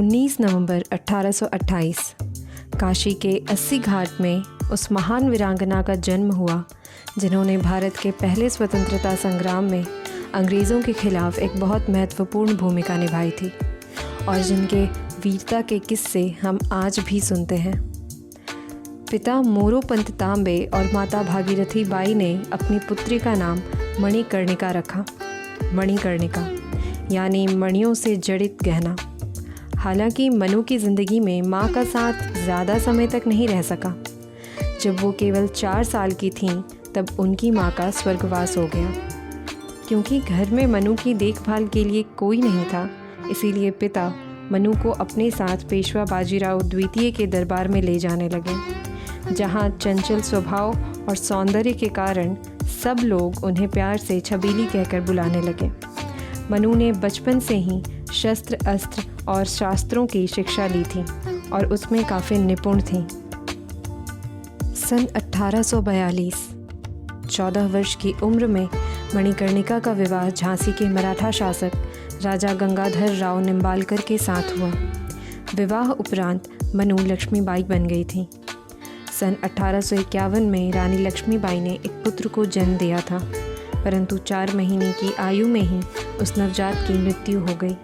19 नवंबर 1828 काशी के 80 घाट में उस महान वीरांगना का जन्म हुआ जिन्होंने भारत के पहले स्वतंत्रता संग्राम में अंग्रेज़ों के खिलाफ एक बहुत महत्वपूर्ण भूमिका निभाई थी और जिनके वीरता के किस्से हम आज भी सुनते हैं। पिता मोरोपंत तांबे और माता भागीरथी बाई ने अपनी पुत्री का नाम मणिकर्णिका रखा। मणिकर्णिका यानी मणियों से जड़ित गहना। हालांकि मनु की ज़िंदगी में माँ का साथ ज़्यादा समय तक नहीं रह सका। जब वो केवल 4 साल की थीं तब उनकी माँ का स्वर्गवास हो गया। क्योंकि घर में मनु की देखभाल के लिए कोई नहीं था, इसीलिए पिता मनु को अपने साथ पेशवा बाजीराव द्वितीय के दरबार में ले जाने लगे, जहाँ चंचल स्वभाव और सौंदर्य के कारण सब लोग उन्हें प्यार से छबीली कहकर बुलाने लगे। मनु ने बचपन से ही शस्त्र अस्त्र और शास्त्रों की शिक्षा ली थी और उसमें काफ़ी निपुण थी। सन 1842 14 वर्ष की उम्र में मणिकर्णिका का विवाह झांसी के मराठा शासक राजा गंगाधर राव निम्बालकर के साथ हुआ। विवाह उपरांत मनु लक्ष्मीबाई बन गई थी। सन 1851 में रानी लक्ष्मीबाई ने एक पुत्र को जन्म दिया था, परंतु 4 महीने की आयु में ही उस नवजात की मृत्यु हो गई।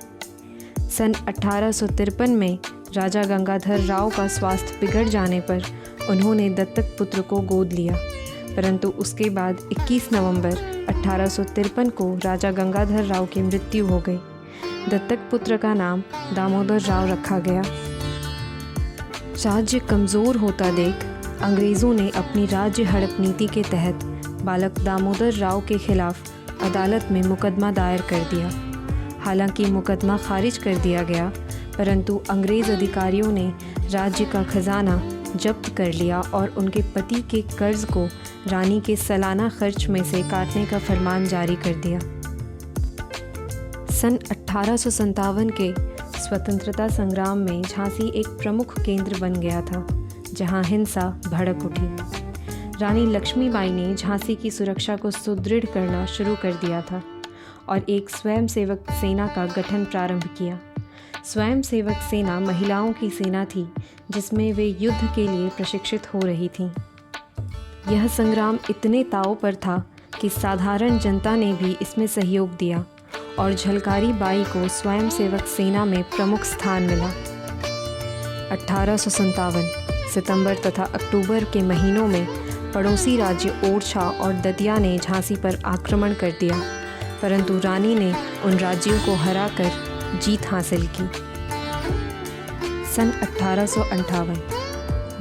सन 1853 में राजा गंगाधर राव का स्वास्थ्य बिगड़ जाने पर उन्होंने दत्तक पुत्र को गोद लिया, परंतु उसके बाद 21 नवंबर 1853 को राजा गंगाधर राव की मृत्यु हो गई। दत्तक पुत्र का नाम दामोदर राव रखा गया। राज्य कमज़ोर होता देख अंग्रेज़ों ने अपनी राज्य हड़प नीति के तहत बालक दामोदर राव के खिलाफ अदालत में मुकदमा दायर कर दिया। हालांकि मुकदमा खारिज कर दिया गया, परंतु अंग्रेज़ अधिकारियों ने राज्य का खजाना जब्त कर लिया और उनके पति के कर्ज को रानी के सालाना खर्च में से काटने का फरमान जारी कर दिया। सन 1857 के स्वतंत्रता संग्राम में झांसी एक प्रमुख केंद्र बन गया था, जहां हिंसा भड़क उठी। रानी लक्ष्मीबाई ने झांसी की सुरक्षा को सुदृढ़ करना शुरू कर दिया था और एक स्वयंसेवक सेना का गठन प्रारंभ किया। स्वयंसेवक सेना महिलाओं की सेना थी जिसमें वे युद्ध के लिए प्रशिक्षित हो रही थीं। यह संग्राम इतने ताव पर था कि साधारण जनता ने भी इसमें सहयोग दिया और झलकारी बाई को स्वयंसेवक सेना में प्रमुख स्थान मिला। 1857 सितंबर तथा अक्टूबर के महीनों में पड़ोसी राज्य ओरछा और दतिया ने झांसी पर आक्रमण कर दिया, परंतु रानी ने उन राज्यों को हराकर जीत हासिल की। सन 1858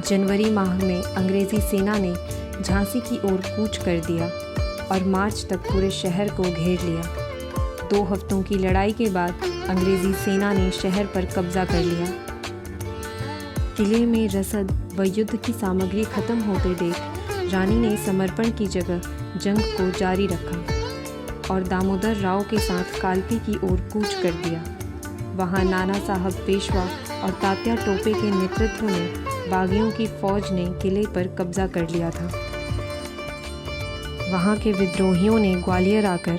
जनवरी माह में अंग्रेज़ी सेना ने झांसी की ओर कूच कर दिया और मार्च तक पूरे शहर को घेर लिया। 2 हफ्तों की लड़ाई के बाद अंग्रेज़ी सेना ने शहर पर कब्जा कर लिया। किले में रसद व युद्ध की सामग्री खत्म होते देख रानी ने समर्पण की जगह जंग को जारी रखा और दामोदर राव के साथ कालपी की ओर कूच कर दिया। वहां नाना साहब पेशवा और तात्या टोपे के नेतृत्व में बागियों की फौज ने किले पर कब्जा कर लिया था। वहां के विद्रोहियों ने ग्वालियर आकर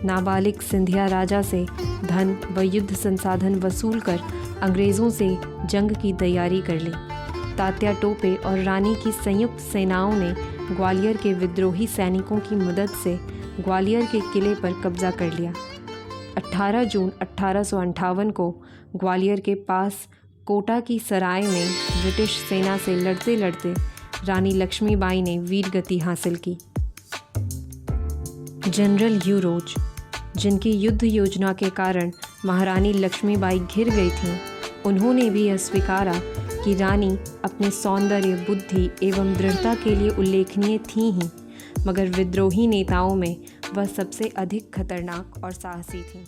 नाबालिग सिंधिया राजा से धन व युद्ध संसाधन वसूल कर अंग्रेज़ों से जंग की तैयारी कर ली। तात्या टोपे और रानी की संयुक्त सेनाओं ने ग्वालियर के विद्रोही सैनिकों की मदद से ग्वालियर के किले पर कब्जा कर लिया। 18 जून 1858 को ग्वालियर के पास कोटा की सराय में ब्रिटिश सेना से लड़ते लड़ते रानी लक्ष्मीबाई ने वीरगति हासिल की। जनरल ह्यू रोज, जिनकी युद्ध योजना के कारण महारानी लक्ष्मीबाई घिर गई थीं, उन्होंने भी यह स्वीकारा कि रानी अपने सौंदर्य, बुद्धि एवं दृढ़ता के लिए उल्लेखनीय थीं ही, मगर विद्रोही नेताओं में वह सबसे अधिक खतरनाक और साहसी थीं।